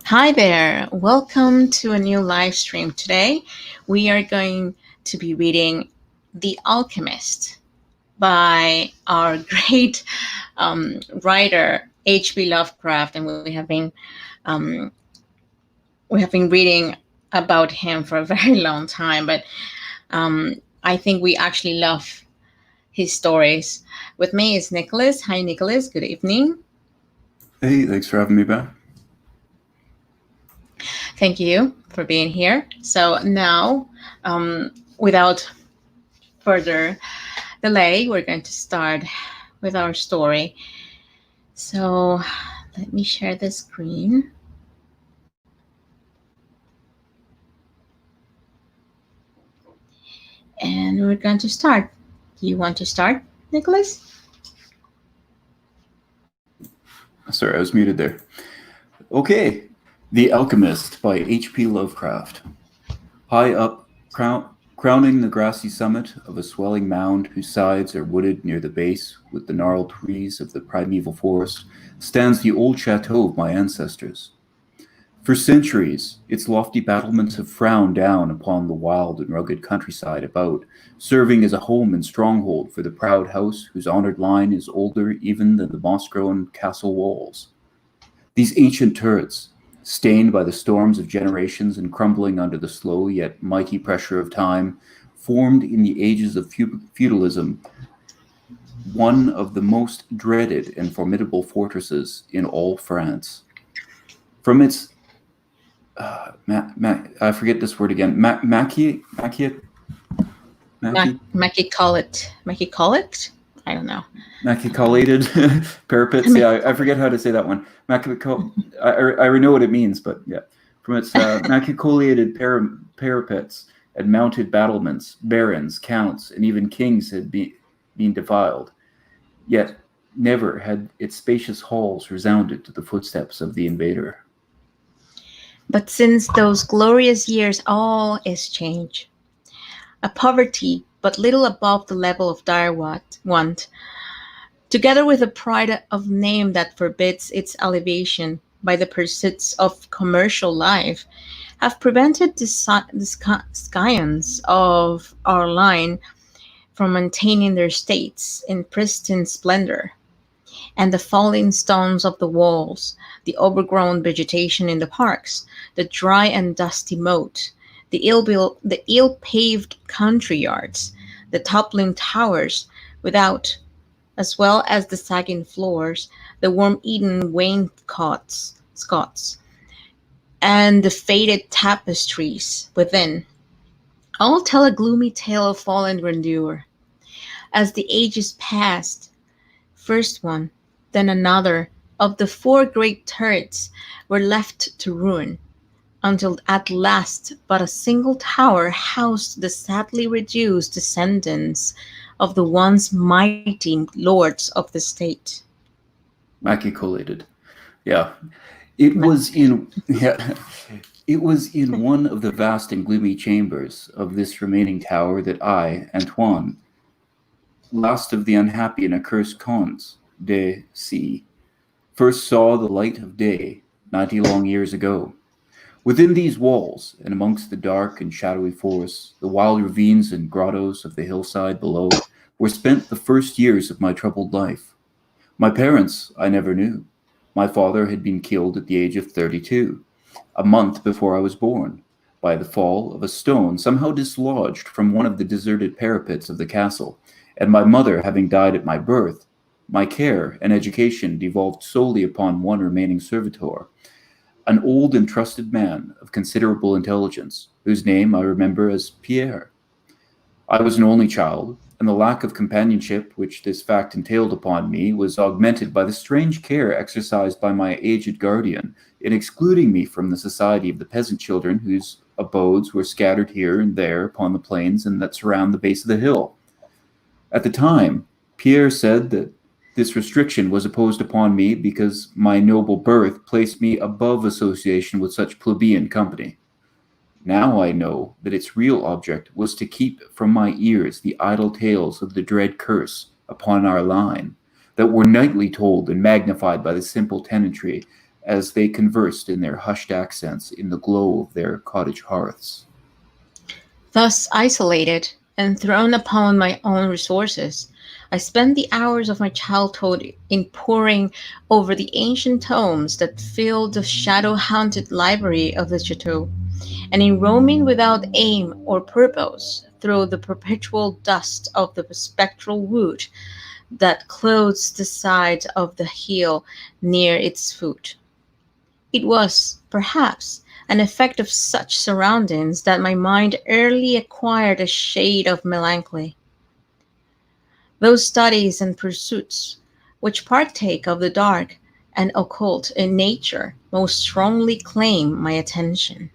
Hi there. Welcome to a new live stream. Today, we are going to be reading The Alchemist by our great writer H.P. Lovecraft, and um, we have been reading about him for a very long time. But I think we actually love his stories. With me is Nicholas. Hi, Nicholas. Good evening. Hey, thanks for having me back. Thank you for being here. So now, without further delay, we're going to start with our story. So let me share the screen. And we're going to start. Do you want to start, Nicholas? Sorry, I was muted there. Okay, The Alchemist by H.P. Lovecraft. High up, crowning the grassy summit of a swelling mound whose sides are wooded near the base with the gnarled trees of the primeval forest, stands the old chateau of my ancestors. For centuries, its lofty battlements have frowned down upon the wild and rugged countryside about, serving as a home and stronghold for the proud house whose honored line is older even than the moss-grown castle walls. These ancient turrets, stained by the storms of generations and crumbling under the slow yet mighty pressure of time, formed in the ages of feudalism one of the most dreaded and formidable fortresses in all France. From its I forget this word again. Mackie call it. Mackie call it? I don't know. Machicolated parapets. Yeah, I forget how to say that one. I know what it means, but yeah. From its machicolated parapets and mounted battlements, barons, counts, and even kings had been defiled. Yet never had its spacious halls resounded to the footsteps of the invader. But since those glorious years, all is change. A poverty but little above the level of dire want, together with a pride of name that forbids its elevation by the pursuits of commercial life, have prevented the scions of our line from maintaining their states in pristine splendor. And the falling stones of the walls, the overgrown vegetation in the parks, the dry and dusty moat, the ill-paved country yards, the toppling towers without, as well as the sagging floors, the worm-eaten wainscots, and the faded tapestries within, all tell a gloomy tale of fallen grandeur. As the ages passed, first one, then another, of the four great turrets were left to ruin, until at last but a single tower housed the sadly reduced descendants of the once mighty lords of the state. Machicolated. Yeah. It was in yeah, it was in one of the vast and gloomy chambers of this remaining tower that I, Antoine, last of the unhappy and accursed Counts de C, first saw the light of day 90 long years ago. Within these walls, and amongst the dark and shadowy forests, the wild ravines and grottos of the hillside below, were spent the first years of my troubled life. My parents I never knew. My father had been killed at the age of 32, a month before I was born, by the fall of a stone somehow dislodged from one of the deserted parapets of the castle, and my mother having died at my birth, my care and education devolved solely upon one remaining servitor, an old and trusted man of considerable intelligence, whose name I remember as Pierre. I was an only child, and the lack of companionship which this fact entailed upon me was augmented by the strange care exercised by my aged guardian in excluding me from the society of the peasant children whose abodes were scattered here and there upon the plains and that surround the base of the hill. At the time, Pierre said that this restriction was imposed upon me because my noble birth placed me above association with such plebeian company. Now I know that its real object was to keep from my ears the idle tales of the dread curse upon our line, that were nightly told and magnified by the simple tenantry, as they conversed in their hushed accents in the glow of their cottage hearths. Thus isolated and thrown upon my own resources, I spent the hours of my childhood in poring over the ancient tomes that filled the shadow haunted library of the chateau, and in roaming without aim or purpose through the perpetual dust of the spectral wood that clothes the side of the hill near its foot. It was, perhaps, an effect of such surroundings that my mind early acquired a shade of melancholy. Those studies and pursuits which partake of the dark and occult in nature most strongly claim my attention.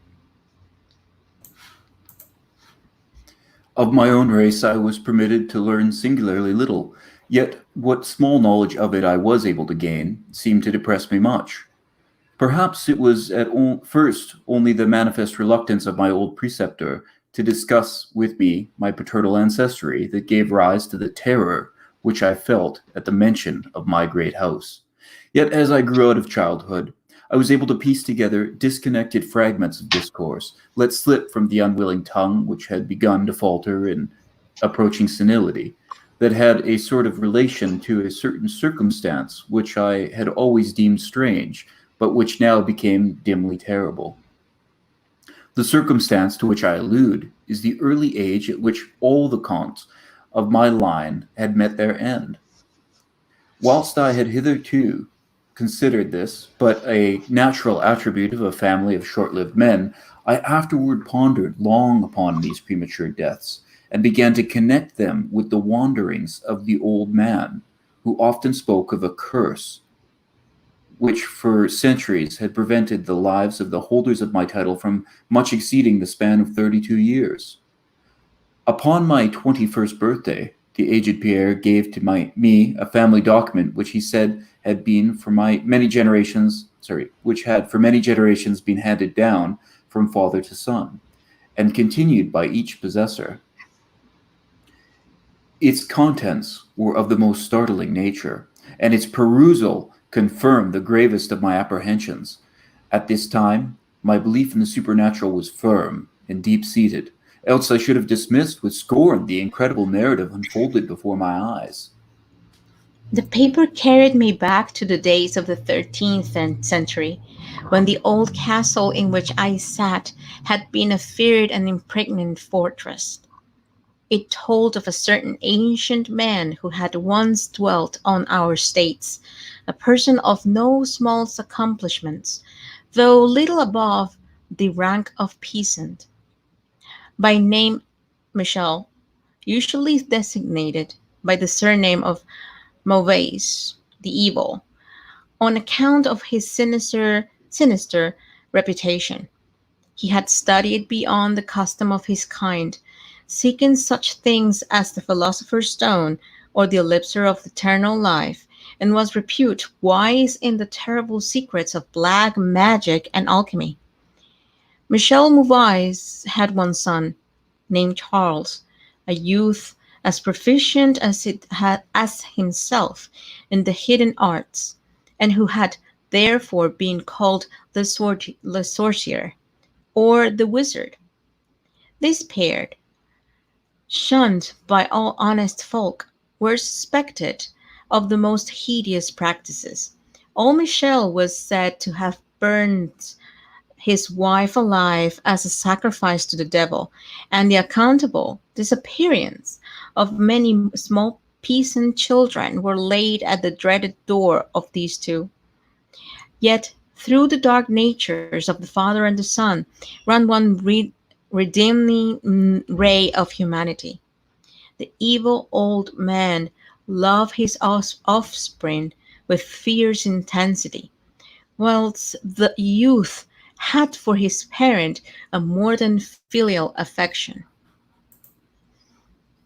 Of my own race, I was permitted to learn singularly little, yet what small knowledge of it I was able to gain seemed to depress me much. Perhaps it was at first only the manifest reluctance of my old preceptor to discuss with me my paternal ancestry that gave rise to the terror which I felt at the mention of my great house. Yet as I grew out of childhood, I was able to piece together disconnected fragments of discourse, let slip from the unwilling tongue which had begun to falter in approaching senility, that had a sort of relation to a certain circumstance which I had always deemed strange, but which now became dimly terrible. The circumstance to which I allude is the early age at which all the Comtes of my line had met their end. Whilst I had hitherto considered this but a natural attribute of a family of short lived men, I afterward pondered long upon these premature deaths, and began to connect them with the wanderings of the old man, who often spoke of a curse which for centuries had prevented the lives of the holders of my title from much exceeding the span of 32 years. Upon my 21st birthday, the aged Pierre gave to me a family document which he said had been for my many generations, which had for many generations been handed down from father to son, and continued by each possessor. Its contents were of the most startling nature, and its perusal confirmed the gravest of my apprehensions. At this time, my belief in the supernatural was firm and deep seated, else I should have dismissed with scorn the incredible narrative unfolded before my eyes. The paper carried me back to the days of the 13th century, when the old castle in which I sat had been a feared and impregnant fortress. It told of a certain ancient man who had once dwelt on our states, a person of no small accomplishments, though little above the rank of peasant, by name Michel, usually designated by the surname of Mauvais, the evil, on account of his sinister reputation. He had studied beyond the custom of his kind, seeking such things as the philosopher's stone or the elixir of eternal life, and was reputed wise in the terrible secrets of black magic and alchemy. Michel Mouvis had one son, named Charles, a youth as proficient as himself in the hidden arts, and who had therefore been called le sorcier, or the wizard. This pair, shunned by all honest folk, were suspected of the most hideous practices. Old Michel was said to have burned his wife alive as a sacrifice to the devil, and the accountable disappearance of many small peasant children were laid at the dreaded door of these two. Yet through the dark natures of the Father and the Son ran one redeeming ray of humanity. The evil old man loved his offspring with fierce intensity, whilst the youth had for his parent a more than filial affection.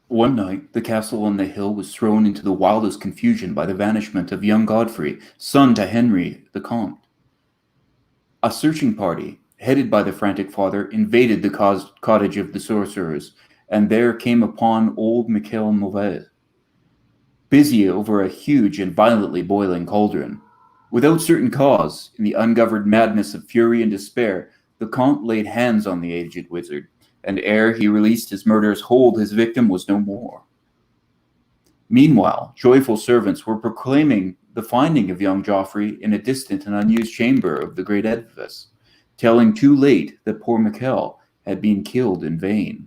One night, the castle on the hill was thrown into the wildest confusion by the vanishment of young Godfrey, son to Henry the Comte. A searching party, headed by the frantic father, invaded the cottage of the sorcerers, and there came upon old Michel Mauvais, busy over a huge and violently boiling cauldron. Without certain cause, in the ungoverned madness of fury and despair, the Count laid hands on the aged wizard, and ere he released his murderous hold, his victim was no more. Meanwhile, joyful servants were proclaiming the finding of young Joffrey in a distant and unused chamber of the great edifice, telling too late that poor Mikkel had been killed in vain.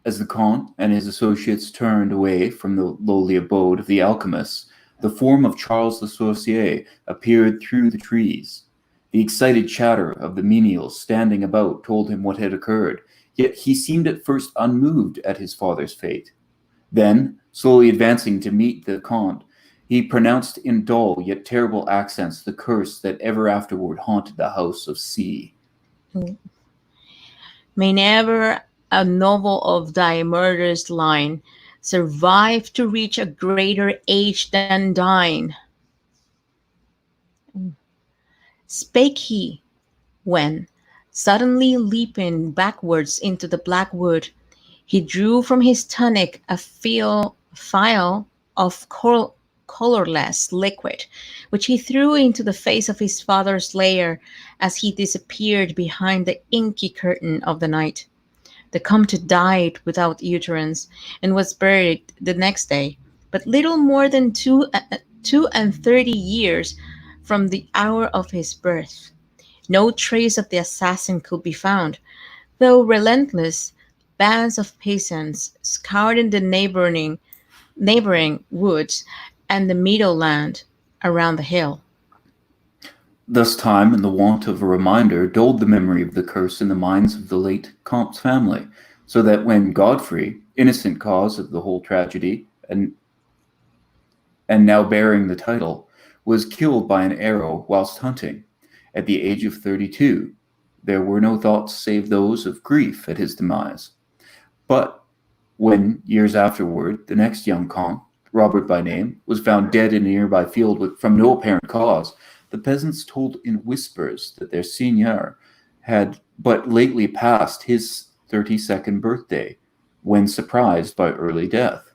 As the Count and his associates turned away from the lowly abode of the alchemists, the form of Charles Le Sorcier appeared through the trees. The excited chatter of the menials standing about told him what had occurred, yet he seemed at first unmoved at his father's fate. Then, slowly advancing to meet the Count, he pronounced in dull yet terrible accents the curse that ever afterward haunted the house of C. May never a novel of thy murderous line survive to reach a greater age than thine. Spake he, when, suddenly leaping backwards into the black wood, he drew from his tunic a phial of colorless liquid, which he threw into the face of his father's lair as he disappeared behind the inky curtain of the night. The Comte died without utterance, and was buried the next day, but little more than 2 and 30 years from the hour of his birth. No trace of the assassin could be found, though relentless bands of peasants scoured the neighboring woods and the meadowland around the hill. Thus time and the want of a reminder dulled the memory of the curse in the minds of the late Comte's family, so that when Godfrey, innocent cause of the whole tragedy, and now bearing the title, was killed by an arrow whilst hunting, at the age of 32, there were no thoughts save those of grief at his demise. But when, years afterward, the next young Comte, Robert by name, was found dead in a nearby field from no apparent cause, the peasants told in whispers that their seigneur had but lately passed his 32nd birthday, when surprised by early death.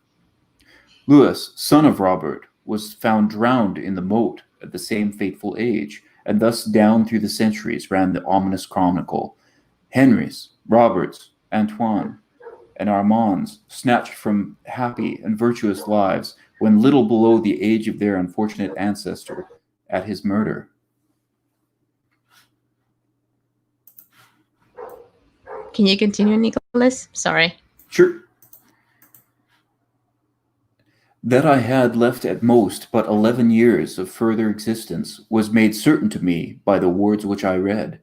Louis, son of Robert, was found drowned in the moat at the same fateful age, and thus down through the centuries ran the ominous chronicle. Henry's, Robert's, Antoine, and Armand's, snatched from happy and virtuous lives when little below the age of their unfortunate ancestor, at his murder. Can you continue, Nicholas? Sorry. Sure. That I had left at most but 11 years of further existence was made certain to me by the words which I read.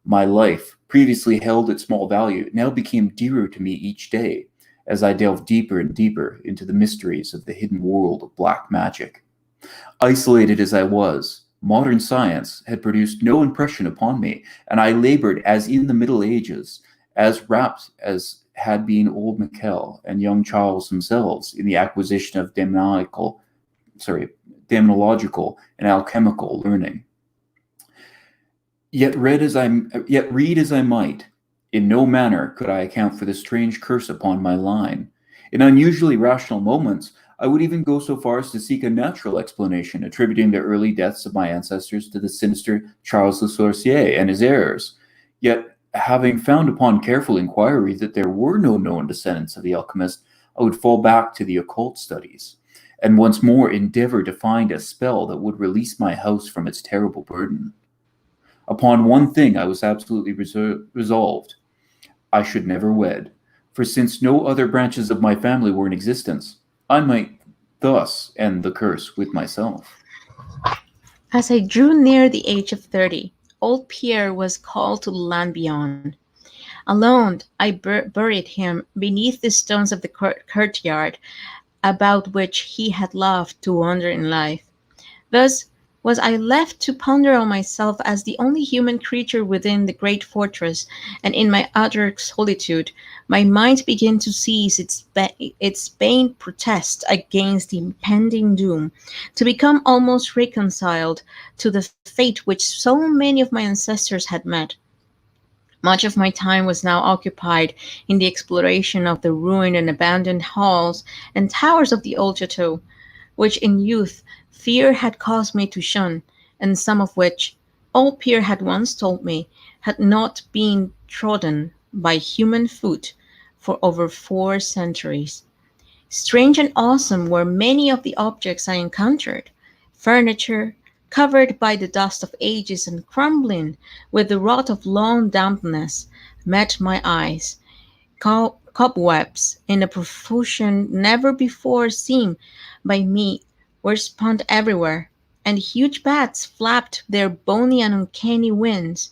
My life, previously held at small value, now became dearer to me each day, as I delved deeper and deeper into the mysteries of the hidden world of black magic. Isolated as I was, modern science had produced no impression upon me, and I labored as in the Middle Ages, as rapt as had been old Mikkel and young Charles themselves in the acquisition of demonological and alchemical learning. Yet read as I might, in no manner could I account for the strange curse upon my line. In unusually rational moments, I would even go so far as to seek a natural explanation, attributing the early deaths of my ancestors to the sinister Charles Le Sorcier and his heirs. Yet, having found upon careful inquiry that there were no known descendants of the alchemist, I would fall back to the occult studies, and once more endeavor to find a spell that would release my house from its terrible burden. Upon one thing I was absolutely resolved. I should never wed, for since no other branches of my family were in existence, I might thus end the curse with myself. As I drew near the age of 30, old Pierre was called to the land beyond. Alone, I buried him beneath the stones of the courtyard about which he had loved to wander in life. Thus was I left to ponder on myself as the only human creature within the great fortress, and in my utter solitude, my mind began to cease its vain protest against the impending doom, to become almost reconciled to the fate which so many of my ancestors had met. Much of my time was now occupied in the exploration of the ruined and abandoned halls and towers of the old chateau. which in youth fear had caused me to shun, and some of which, all Pierre had once told me, had not been trodden by human foot for over 4 centuries. Strange and awesome were many of the objects I encountered. Furniture, covered by the dust of ages and crumbling with the rot of long dampness, met my eyes. Cobwebs in a profusion never before seen by me were spun everywhere, and huge bats flapped their bony and uncanny wings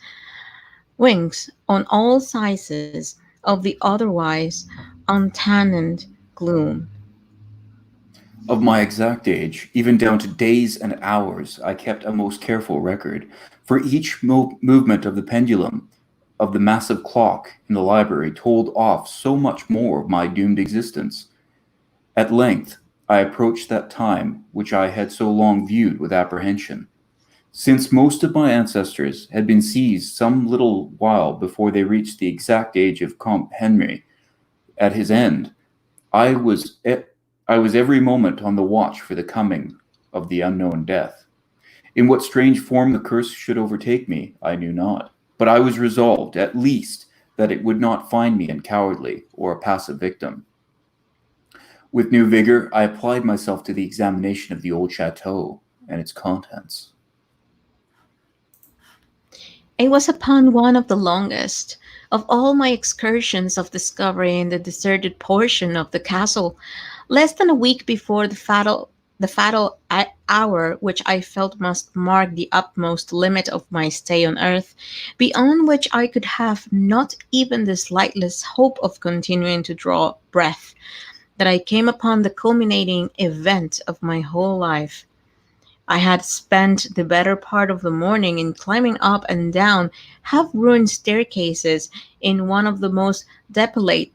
on all sizes of the otherwise untenanted gloom. Of my exact age, even down to days and hours, I kept a most careful record. For each movement of the pendulum of the massive clock in the library told off so much more of my doomed existence. At length, I approached that time which I had so long viewed with apprehension. Since most of my ancestors had been seized some little while before they reached the exact age of Comte Henry at his end, I was I was every moment on the watch for the coming of the unknown death. In what strange form the curse should overtake me, I knew not, but I was resolved, at least, that it would not find me a cowardly or a passive victim. With new vigor, I applied myself to the examination of the old chateau and its contents. It was upon one of the longest of all my excursions of discovery in the deserted portion of the castle, less than a week before the fatal hour which I felt must mark the utmost limit of my stay on earth, beyond which I could have not even the slightest hope of continuing to draw breath, that I came upon the culminating event of my whole life. I had spent the better part of the morning in climbing up and down half ruined staircases in one of the most dilapidated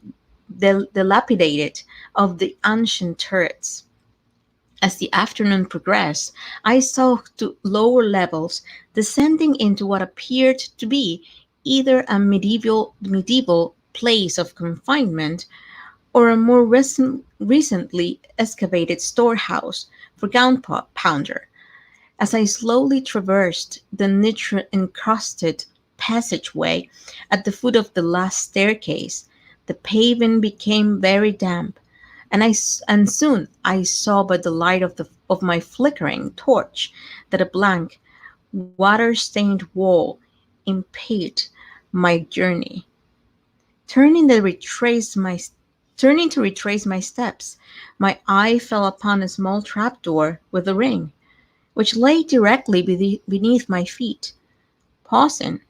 of the ancient turrets. As the afternoon progressed, I saw to lower levels, descending into what appeared to be either a medieval place of confinement or a more recently excavated storehouse for gunpowder. As I slowly traversed the nitre encrusted passageway at the foot of the last staircase, the pavement became very damp, and soon I saw by the light of my flickering torch that a blank, water-stained wall impeded my journey. Turning, to retrace my Turning to retrace my steps, my eye fell upon a small trapdoor with a ring, which lay directly beneath my feet. Pausing,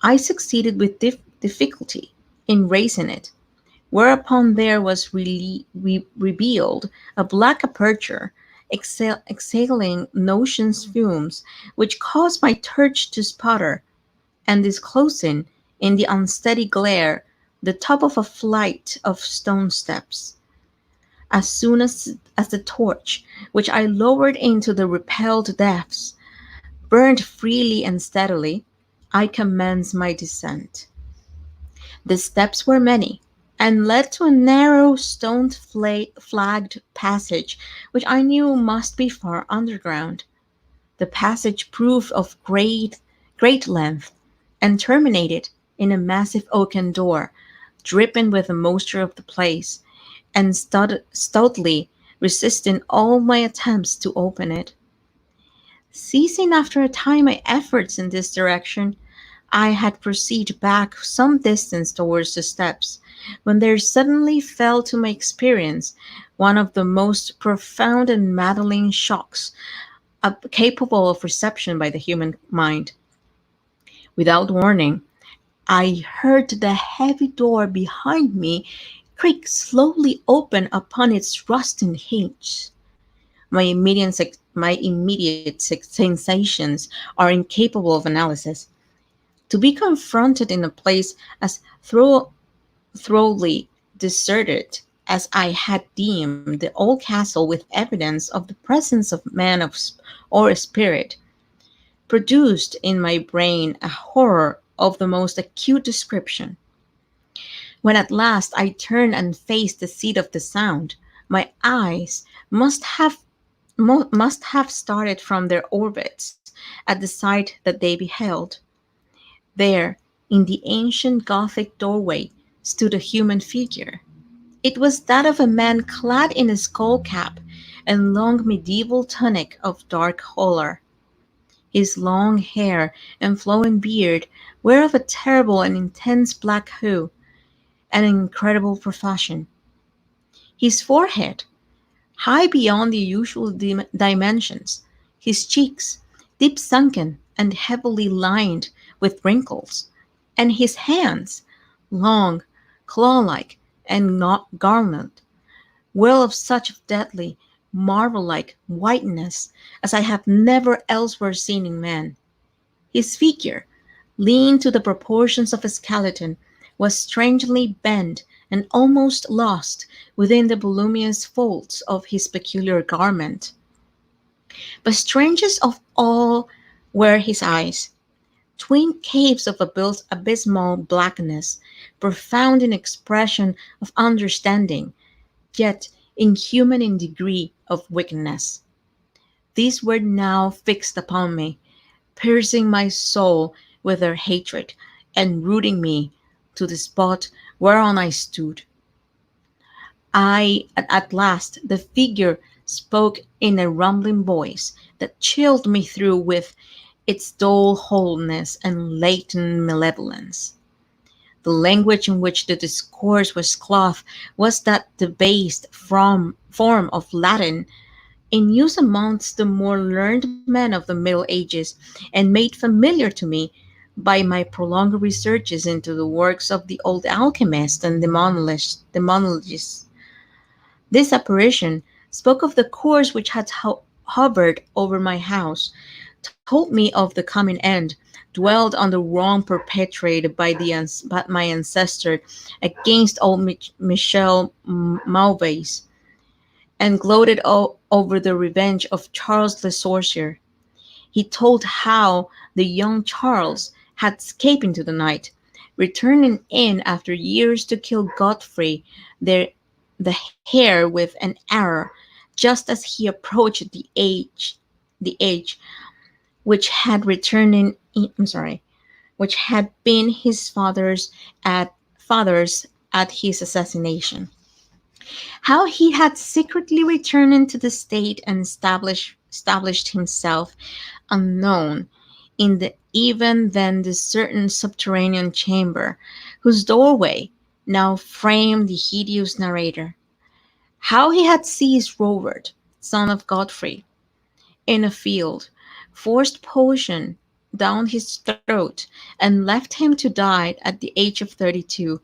I succeeded with difficulty in raising it, whereupon there was revealed a black aperture, exhaling noxious fumes, which caused my torch to sputter, and disclosing, in the unsteady glare, the top of a flight of stone steps. As soon as the torch, which I lowered into the repelled depths, burned freely and steadily, I commenced my descent. The steps were many, and led to a narrow stone-flagged passage which I knew must be far underground. The passage proved of great length, and terminated in a massive oaken door, dripping with the moisture of the place, and stoutly resisting all my attempts to open it. Ceasing after a time my efforts in this direction, I had proceeded back some distance towards the steps, when there suddenly fell to my experience one of the most profound and maddening shocks capable of reception by the human mind. Without warning, I heard the heavy door behind me creak slowly open upon its rusting hinge. My immediate sensations are incapable of analysis. To be confronted in a place as thoroughly deserted as I had deemed the old castle with evidence of the presence of man or spirit, produced in my brain a horror of the most acute description. When at last I turned and faced the seat of the sound, my eyes must have must have started from their orbits at the sight that they beheld. There, in the ancient Gothic doorway, stood a human figure. It was that of a man clad in a skull cap and long medieval tunic of dark color. His long hair and flowing beard were of a terrible and intense black hue, an incredible profusion. His forehead, high beyond the usual dimensions, his cheeks, deep sunken and heavily lined with wrinkles, and his hands, long, claw-like, and not garneted, were of such deadly, marble-like whiteness as I have never elsewhere seen in man. His figure, lean to the proportions of a skeleton, was strangely bent and almost lost within the voluminous folds of his peculiar garment. But strangest of all were his eyes, twin caves of abysmal blackness, profound in expression of understanding, yet inhuman in degree of wickedness. These were now fixed upon me, piercing my soul with their hatred, and rooting me to the spot whereon I stood. At last, the figure spoke in a rumbling voice that chilled me through with its dull hollowness and latent malevolence. The language in which the discourse was clothed was that debased form of Latin in use amongst the more learned men of the Middle Ages, and made familiar to me by my prolonged researches into the works of the old alchemists and demonologists. This apparition spoke of the curse which had hovered over my house, told me of the coming end, dwelled on the wrong perpetrated by my ancestor against old Michel Mauvais, and gloated over the revenge of Charles le Sorcier. He told how the young Charles had escaped into the night, returning in after years to kill Godfrey the hare with an arrow, just as he approached the age which had returned I'm sorry, which had been his father's at his assassination. How he had secretly returned into the state and established himself unknown in the even then certain subterranean chamber, whose doorway now framed the hideous narrator. How he had seized Robert, son of Godfrey, in a field, forced poison down his throat, and left him to die at the age of 32,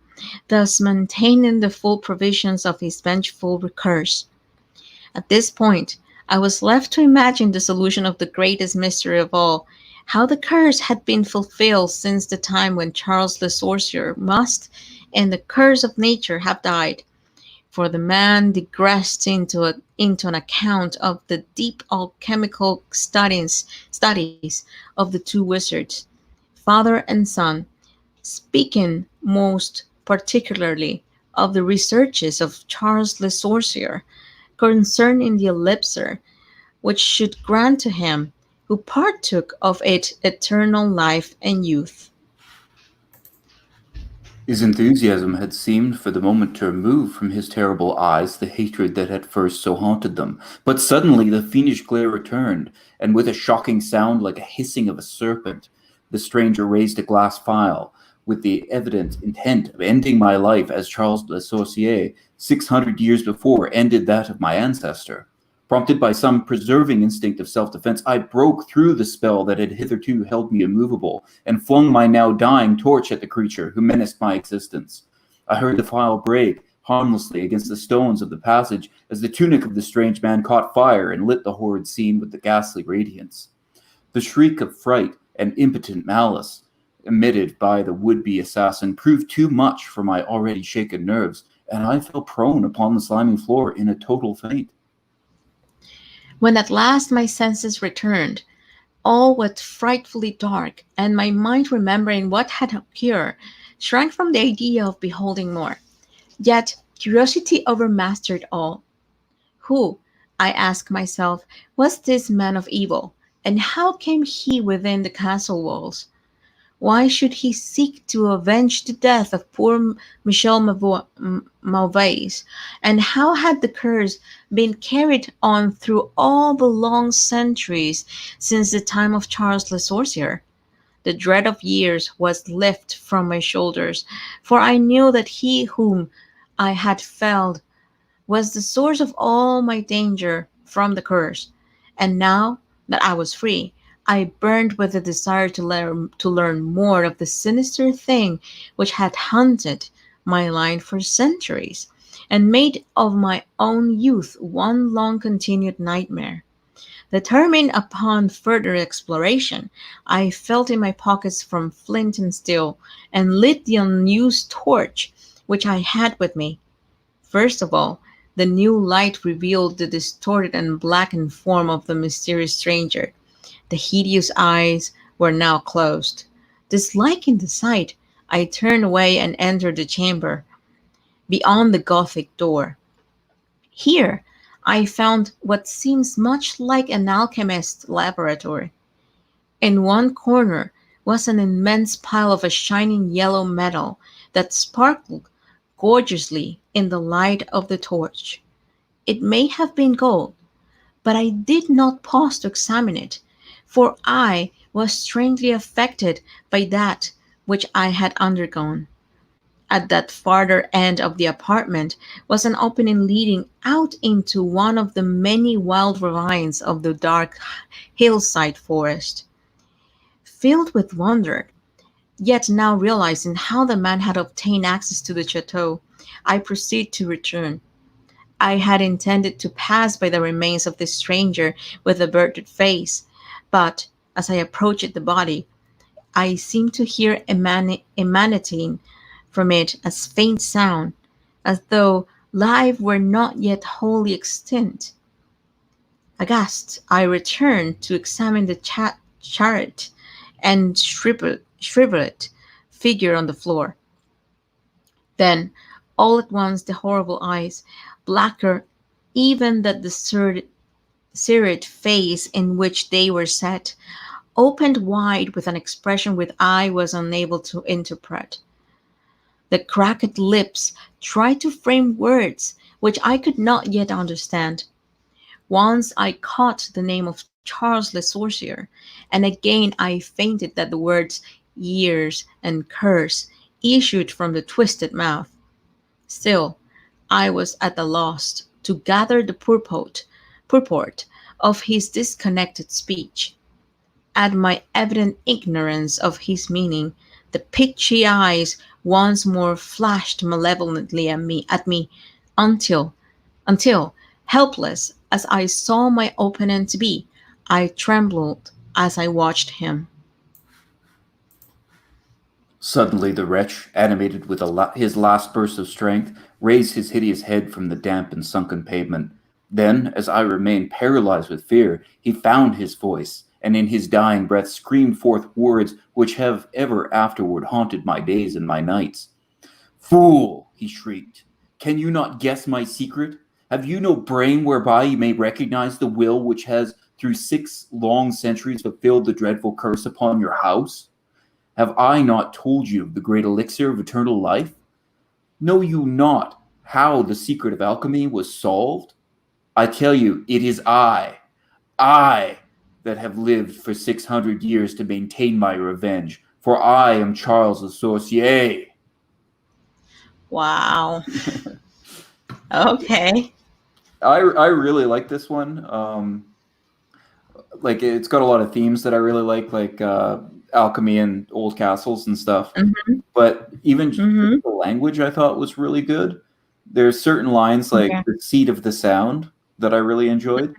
thus maintaining the full provisions of his vengeful curse. At this point, I was left to imagine the solution of the greatest mystery of all, how the curse had been fulfilled since the time when Charles the Sorcerer must, in the curse of nature, have died. For the man digressed into an account of the deep alchemical studies of the two wizards, father and son, speaking most particularly of the researches of Charles Le Sorcier concerning the elixir which should grant to him who partook of it eternal life and youth. His enthusiasm had seemed for the moment to remove from his terrible eyes the hatred that had first so haunted them. But suddenly the fiendish glare returned, and with a shocking sound like a hissing of a serpent, the stranger raised a glass phial, with the evident intent of ending my life as Charles Le Sorcier, 600 years before, ended that of my ancestor. Prompted by some preserving instinct of self-defense, I broke through the spell that had hitherto held me immovable, and flung my now dying torch at the creature who menaced my existence. I heard the phial break harmlessly against the stones of the passage as the tunic of the strange man caught fire and lit the horrid scene with the ghastly radiance. The shriek of fright and impotent malice emitted by the would-be assassin proved too much for my already shaken nerves, and I fell prone upon the slimy floor in a total faint. When at last my senses returned, all was frightfully dark, and my mind, remembering what had occurred, shrank from the idea of beholding more. Yet curiosity overmastered all. Who, I asked myself, was this man of evil? And how came he within the castle walls? Why should he seek to avenge the death of poor Michel Mauvais? And how had the curse been carried on through all the long centuries since the time of Charles Le Sorcier? The dread of years was lifted from my shoulders, for I knew that he whom I had felled was the source of all my danger from the curse. And now that I was free, I burned with the desire to learn more of the sinister thing which had haunted my line for centuries, and made of my own youth one long continued nightmare. Determined upon further exploration, I felt in my pockets from flint and steel, and lit the unused torch which I had with me. First of all, the new light revealed the distorted and blackened form of the mysterious stranger. The hideous eyes were now closed. Disliking the sight, I turned away and entered the chamber beyond the Gothic door. Here I found what seems much like an alchemist's laboratory. In one corner was an immense pile of a shining yellow metal that sparkled gorgeously in the light of the torch. It may have been gold, but I did not pause to examine it, for I was strangely affected by that which I had undergone. At that farther end of the apartment was an opening leading out into one of the many wild ravines of the dark hillside forest. Filled with wonder, yet now realizing how the man had obtained access to the chateau, I proceeded to return. I had intended to pass by the remains of this stranger with averted face, but as I approached the body, I seemed to hear emanating from it a faint sound, as though life were not yet wholly extinct. Aghast, I returned to examine the chariot and shriveled figure on the floor. Then, all at once, the horrible eyes, blacker even than the serried face in which they were set, opened wide with an expression which I was unable to interpret. The cracked lips tried to frame words which I could not yet understand. Once I caught the name of Charles Le Sorcier, and again I fainted that the words years and curse issued from the twisted mouth. Still, I was at a loss to gather the purport of his disconnected speech. At my evident ignorance of his meaning, the pitchy eyes once more flashed malevolently at me until until, helpless as I saw my opponent to be, I trembled as I watched him. Suddenly, the wretch, animated with his last burst of strength, raised his hideous head from the damp and sunken pavement. Then, as I remained paralyzed with fear, he found his voice, and in his dying breath screamed forth words which have ever afterward haunted my days and my nights. Fool, he shrieked, can you not guess my secret? Have you no brain whereby you may recognize the will which has through 6 long centuries fulfilled the dreadful curse upon your house? Have I not told you of the great elixir of eternal life? Know you not how the secret of alchemy was solved? I tell you, it is I, that have lived for 600 years to maintain my revenge, for I am Charles the Sorcier. Wow. Okay. I really like this one. Like it's got a lot of themes that I really like alchemy and old castles and stuff. Mm-hmm. But even just Mm-hmm. the language I thought was really good. There's certain lines like Yeah. the seat of the sound that I really enjoyed.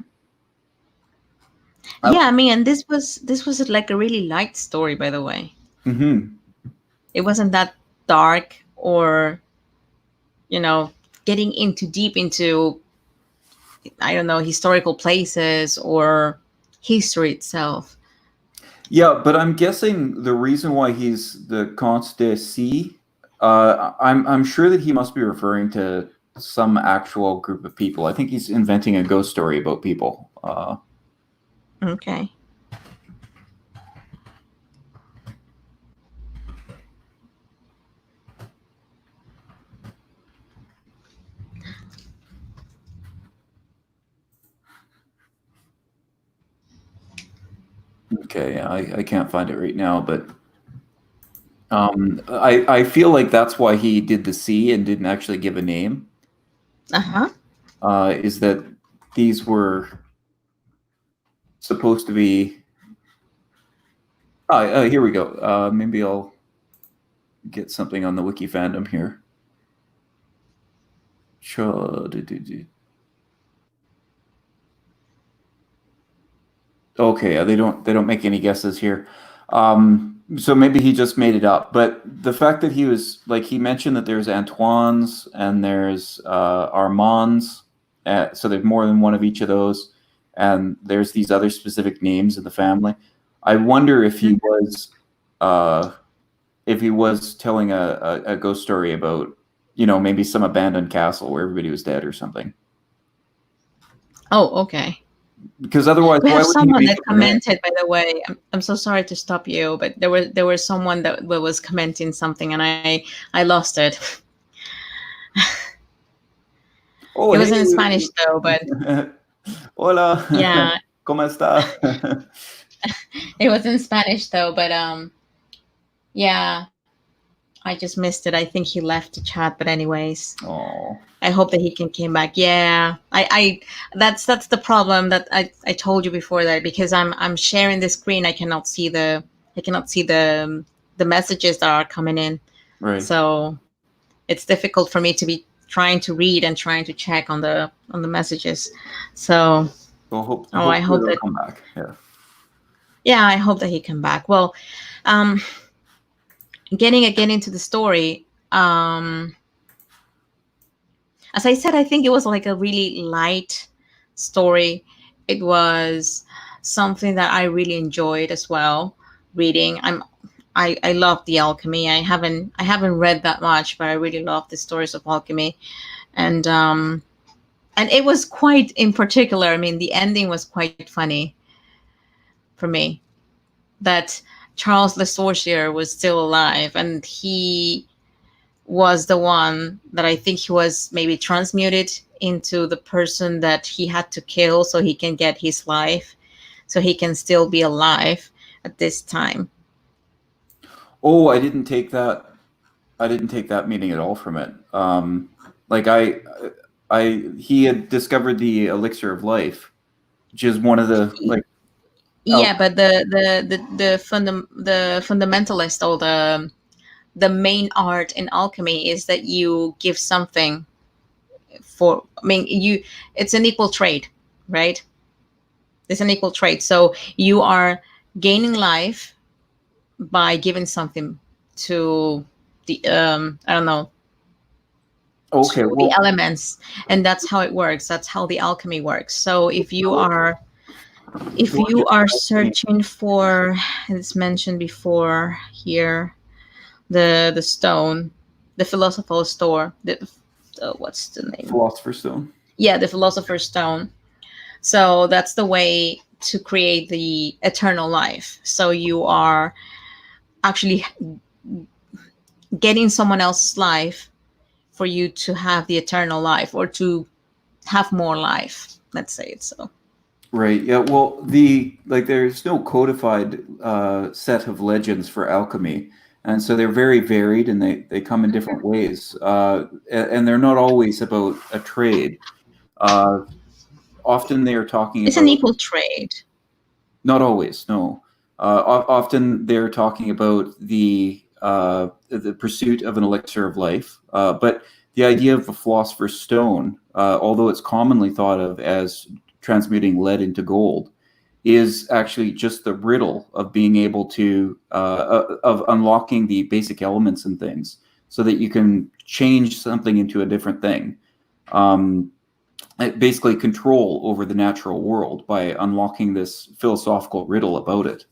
I, Yeah, I mean, and this was like a really light story, by the way. mm-hmm. It wasn't that dark or, you know, getting into deep into, I don't know, historical places or history itself. Yeah, but I'm guessing the reason why he's the Comte de C. I'm sure that he must be referring to some actual group of people. I think he's inventing a ghost story about people. Okay. Okay, I can't find it right now, but I feel like that's why he did the C and didn't actually give a name. Uh-huh. Is that these were supposed to be. Here we go. Maybe I'll get something on the wiki fandom here. Okay, they don't make any guesses here. So maybe he just made it up. But the fact that he was like he mentioned that there's Antoine's and there's Armands, so there's more than one of each of those, and there's these other specific names in the family. I wonder if he was telling a ghost story about maybe some abandoned castle where everybody was dead or something. Oh, okay. Because otherwise, We why have would he someone make that up a name? commented, by the way. I'm so sorry to stop you, but there was someone that was commenting something, and I lost it. Oh, It hey. was in Spanish though, but Hola. yeah, ¿Cómo está? it was in Spanish though, but yeah, I just missed it. I think he left the chat, but anyways, Oh, I hope that he can came back. Yeah, I that's the problem that I told you before, that because I'm sharing the screen, I cannot see the messages that are coming in. right. So it's difficult for me to be trying to read and trying to check on the messages. So Well, I hopefully hope they'll that, come back. Yeah. yeah, I hope that he come back. Well, um, getting again into the story. As I said, I think it was like a really light story. It was something that I really enjoyed as well reading. I love the alchemy. I haven't read that much, but I really love the stories of alchemy. And it was quite in particular. I mean, the ending was quite funny for me, that Charles Le Sorcier was still alive, and he was the one that I think he was maybe transmuted into the person that he had to kill so he can get his life, so he can still be alive at this time. Oh, I didn't take that meaning at all from it. Like he had discovered the elixir of life, which is one of the like. Yeah, but the fundamentalist, or the main art in alchemy, is that you give something for. I mean, it's an equal trade, right? It's an equal trade. So you are gaining life by giving something to the I don't know, Okay, to the well, elements, and that's how it works. That's how the alchemy works. So if you are searching for, it's mentioned before here, the stone, the philosopher's stone, what's the name? Philosopher's Stone. Yeah, the philosopher's stone. So that's the way to create the eternal life. So you are actually getting someone else's life for you to have the eternal life, or to have more life. Let's say it so. Right. Yeah. Well, there's no codified set of legends for alchemy, and so they're very varied, and they come in different ways, and they're not always about a trade. Uh, Often they are talking It's an about. equal trade. Not always, no. Often they're talking about the pursuit of an elixir of life, but the idea of the philosopher's stone, although it's commonly thought of as transmuting lead into gold, is actually just the riddle of being able to of unlocking the basic elements and things, so that you can change something into a different thing. Um, Basically control over the natural world by unlocking this philosophical riddle about it.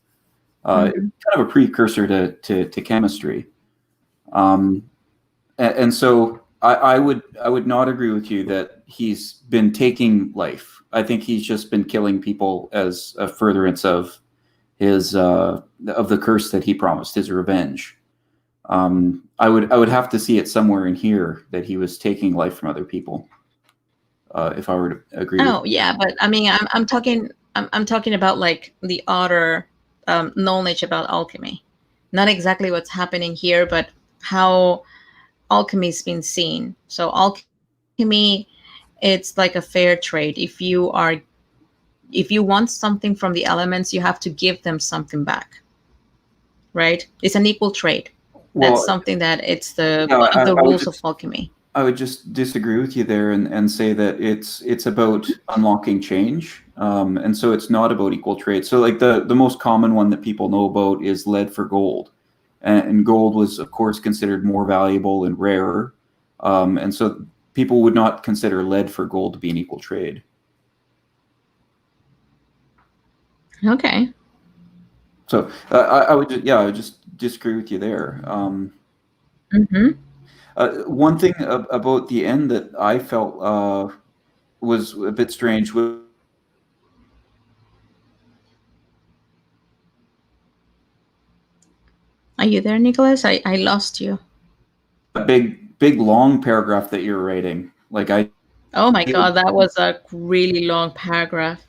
It's Mm-hmm. kind of a precursor to chemistry. Um, and so I would not agree with you that he's been taking life. I think he's just been killing people as a furtherance of his of the curse that he promised, his revenge. I would have to see it somewhere in here that he was taking life from other people. If I were to agree with Oh yeah, but I mean, I'm talking about like the other knowledge about alchemy, not exactly what's happening here, but how alchemy's been seen. So alchemy, it's like a fair trade. If you want something from the elements, you have to give them something back, right? It's an equal trade. That's well, something that it's the yeah, one of the I would rules of just alchemy. I would just disagree with you there and say that it's about unlocking change, and so it's not about equal trade. So like the most common one that people know about is lead for gold, and gold was of course considered more valuable and rarer, and so people would not consider lead for gold to be an equal trade. Okay. So I would I would just disagree with you there. Mm-hmm. One thing about the end that I felt was a bit strange was Are you there, Nicholas? I lost you. a big long paragraph that you're writing. Like I Oh my God, that was a really long paragraph.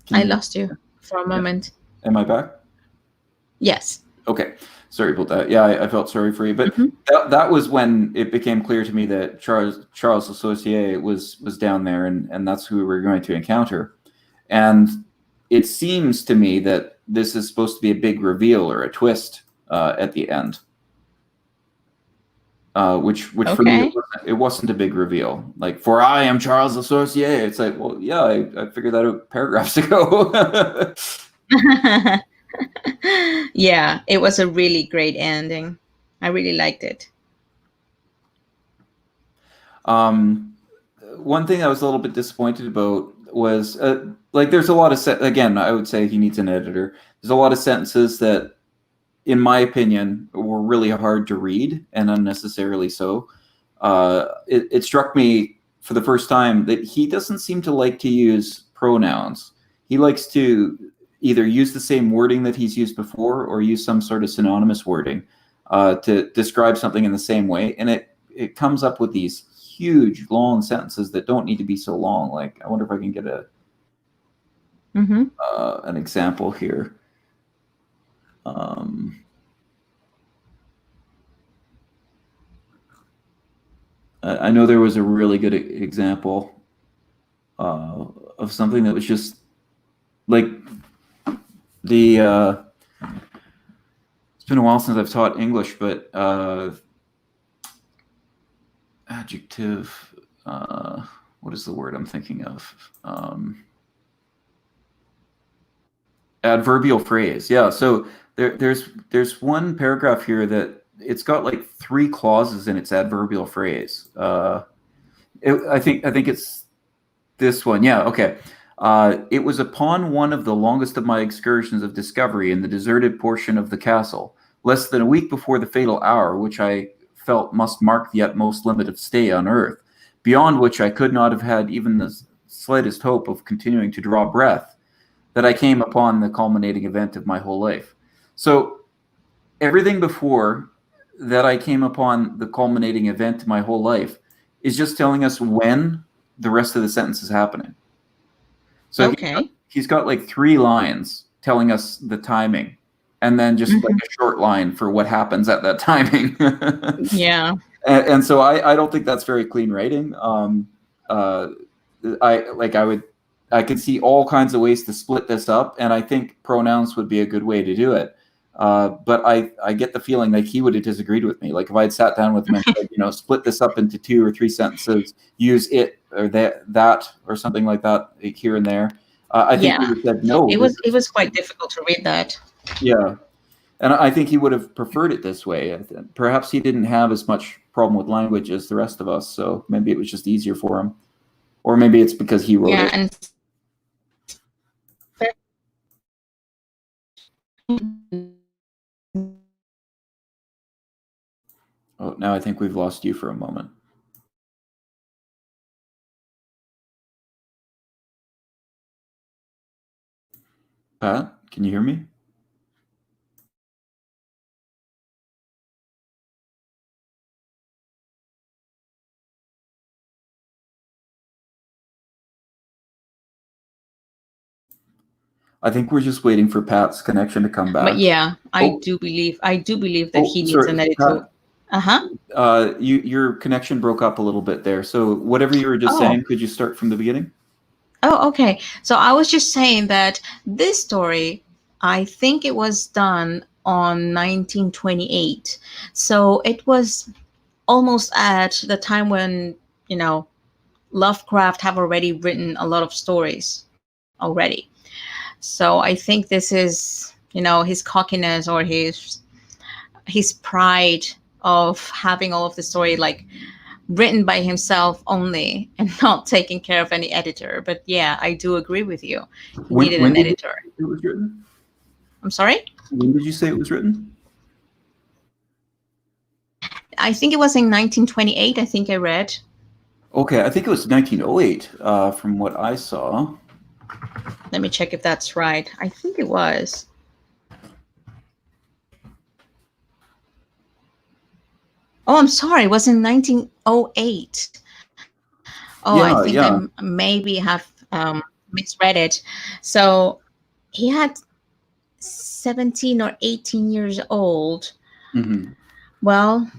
can I you lost you for a moment. am I back? Yes. Okay, sorry about that. Yeah, I felt sorry for you, but Mm-hmm. that was when it became clear to me that Charles Associé was down there, and that's who we were going to encounter. And it seems to me that this is supposed to be a big reveal or a twist at the end. Which for me Okay. it wasn't a big reveal. Like, for I am Charles Associé. It's like, well, yeah, I figured that out paragraphs ago. Yeah, it was a really great ending. I really liked it. One thing I was a little bit disappointed about was like there's a lot of again, I would say he needs an editor. There's a lot of sentences that, in my opinion, were really hard to read and unnecessarily so. It struck me for the first time that he doesn't seem to like to use pronouns. He likes to either use the same wording that he's used before or use some sort of synonymous wording to describe something in the same way, and it comes up with these huge long sentences that don't need to be so long. Like, I wonder if I can get Mm-hmm. an example here. Um, I know there was a really good example of something that was just like the. It's been a while since I've taught English, but adjective. What is the word I'm thinking of? Adverbial phrase. Yeah. So there's one paragraph here that it's got like 3 clauses in its adverbial phrase. I think it's this one. Yeah. Okay. It was upon one of the longest of my excursions of discovery in the deserted portion of the castle, less than a week before the fatal hour, which I felt must mark the utmost limit of stay on earth, beyond which I could not have had even the slightest hope of continuing to draw breath, that I came upon the culminating event of my whole life. So everything before that I came upon the culminating event of my whole life is just telling us when the rest of the sentence is happening. So Okay. he's got like 3 lines telling us the timing, and then just like Mm-hmm. a short line for what happens at that timing. Yeah. And so I don't think that's very clean writing. Uh, I could see all kinds of ways to split this up, and I think pronouns would be a good way to do it. But I get the feeling like he would have disagreed with me. Like, if I'd sat down with him and said, split this up into 2 or 3 sentences, use it or that or something like that, like, here and there. I think he Yeah. would have said no. It This was is, quite difficult to read that. yeah. And I think he would have preferred it this way. Perhaps he didn't have as much problem with language as the rest of us, so maybe it was just easier for him. Or maybe it's because he wrote Yeah, it. and Oh, now I think we've lost you for a moment. Pat, can you hear me? I think we're just waiting for Pat's connection to come but back. yeah, Oh, I do believe that oh, he needs sorry, an editor. Pat. Uh-huh. Your connection broke up a little bit there. So whatever you were just Oh. saying, could you start from the beginning? Oh, okay. So I was just saying that this story, I think it was done on 1928. So it was almost at the time when, you know, Lovecraft have already written a lot of stories already. So I think this is, his cockiness or his pride of having all of the story like written by himself only and not taking care of any editor. But yeah, I do agree with you. He needed When an did you editor. say it was written? I'm sorry? When did you say it was written? I think it was in 1928, I think I read. Okay, I think it was 1908, from what I saw. Let me check if that's right. I think it was. Oh, I'm sorry. It was in 1908. Oh, I think I Yeah, yeah. maybe have misread it. So he had 17 or 18 years old. Hmm. Well,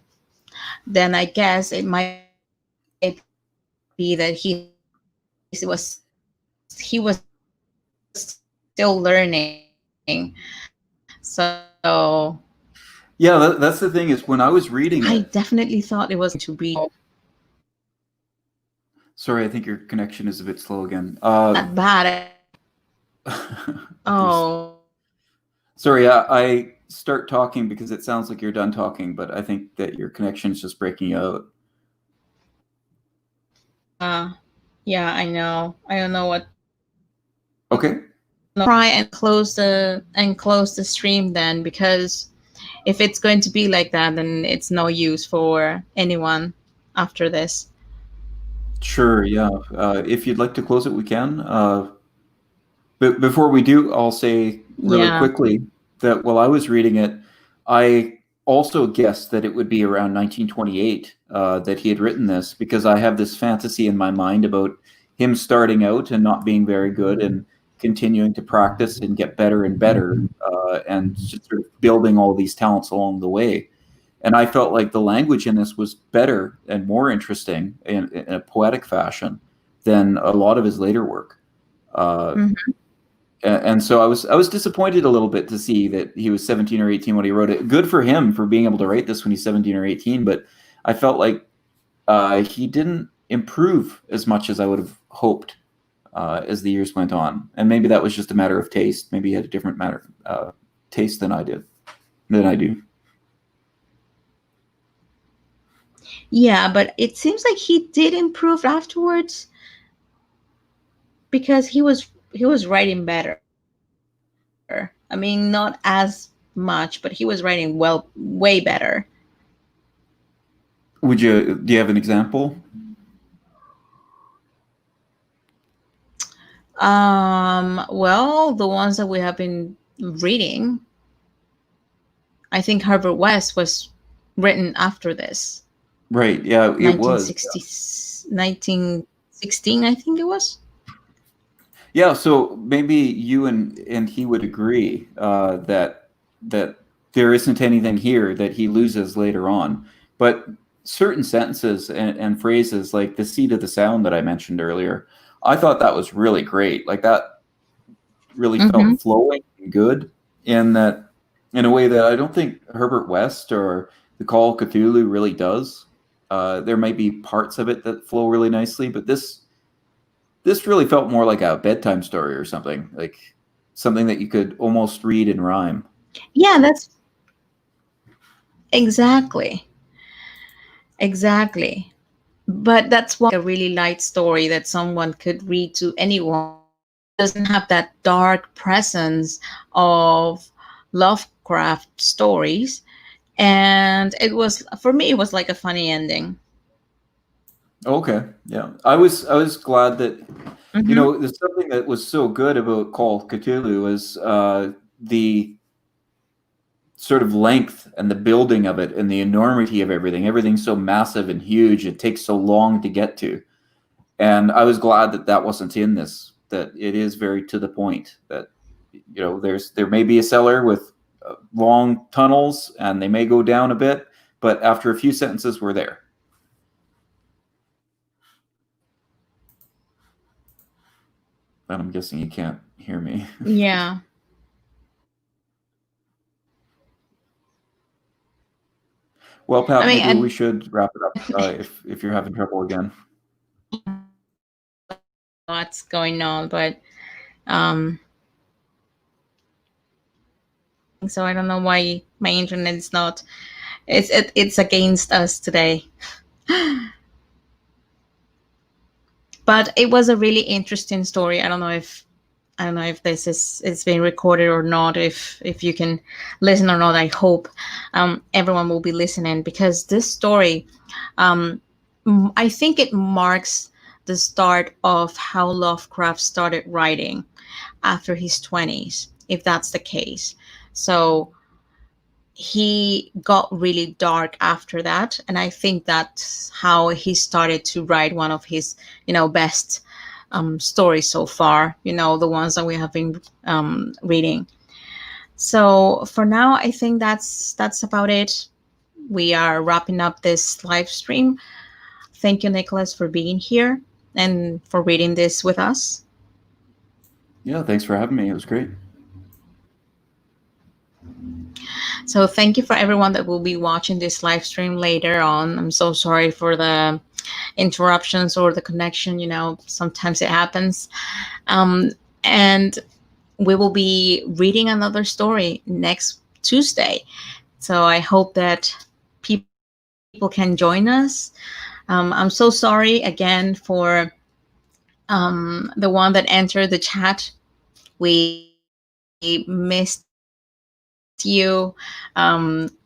then I guess it might be that he was still learning. So Yeah, that's the thing is when I I was reading definitely it. thought it was going to be Sorry, I think your connection is a bit slow again. that bad. There's, Oh, sorry, I start talking because it sounds like you're done talking, but I think that your connection is just breaking out. yeah, I know. I don't know what. Okay. Try and close the stream then, because if it's going to be like that, then it's no use for anyone after this. Sure, yeah. If you'd like to close it, we can. But before we do, I'll say really Yeah. quickly that while I was reading it, I also guessed that it would be around 1928 that he had written this because I have this fantasy in my mind about him starting out and not being very good and continuing to practice and get better and better and just sort of building all these talents along the way. And I felt like the language in this was better and more interesting in a poetic fashion than a lot of his later work. Uh, Mhm. and so I was disappointed a little bit to see that he was 17 or 18 when he wrote it. Good for him for being able to write this when he's 17 or 18, but I felt like he didn't improve as much as I would have hoped as the years went on. And maybe that was just a matter of taste. Maybe he had a different matter taste than I do. Yeah, but it seems like he did improve afterwards because he was writing better. I mean, not as much, but he was writing way better. Do you have an example? Well, the ones that we have been reading, I think Herbert West was written after this. Right. Yeah, it was. 1960, 1916, I think it was. Yeah, so maybe you and he would agree that there isn't anything here that he loses later on, but certain sentences and phrases like the seed of the sound that I mentioned earlier, I thought that was really great. Like that really Mm-hmm. felt flowing and good in that in a way that I don't think Herbert West or the Call of Cthulhu really does. There might be parts of it that flow really nicely, but this really felt more like a bedtime story or something, like something that you could almost read in rhyme. Yeah, Exactly. Exactly. But that's why a really light story that someone could read to anyone. It doesn't have that dark presence of Lovecraft stories. And it was, for me, it was like a funny ending. Okay, yeah. I was glad that Hmm. there's something that was so good about Call of Cthulhu is the sort of length and the building of it and the enormity of everything. Everything's so massive and huge. It takes so long to get to. And I was glad that that wasn't in this. That it is very to the point. That there may be a cellar with long tunnels and they may go down a bit, but after a few sentences, we're there. And I'm guessing you can't hear me. Yeah. Well, I Pat, mean, maybe we should wrap it up if you're having trouble again. what's going on, but um, so I don't know why my internet is not. It's against us today. But it was a really interesting story. I don't know if this is it's being recorded or not. If you can listen or not, I hope everyone will be listening because this story, um, I think it marks the start of how Lovecraft started writing after his 20s, if that's the case. So he got really dark after that, and I think that's how he started to write one of his best stories so far, the ones that we have been reading. So for now, I think that's about it. We are wrapping up this live stream. Thank you, Nicholas, for being here and for reading this with us. Yeah, thanks for having me. It was great. So thank you for everyone that will be watching this live stream later on. I'm so sorry for the interruptions or the connection. Sometimes it happens. Um, and we will be reading another story next Tuesday. So I hope that people can join us. I'm so sorry again for the one that entered the chat. We missed you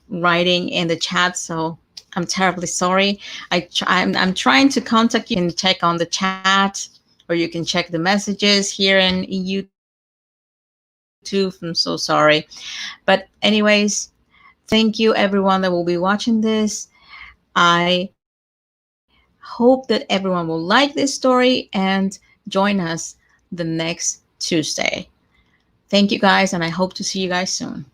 writing in the chat, so I'm terribly sorry. I'm trying to contact you. You can check on the chat, or you can check the messages here in YouTube. I'm so sorry. But anyways, thank you everyone that will be watching this. I hope that everyone will like this story and join us the next Tuesday. Thank you guys, and I hope to see you guys soon.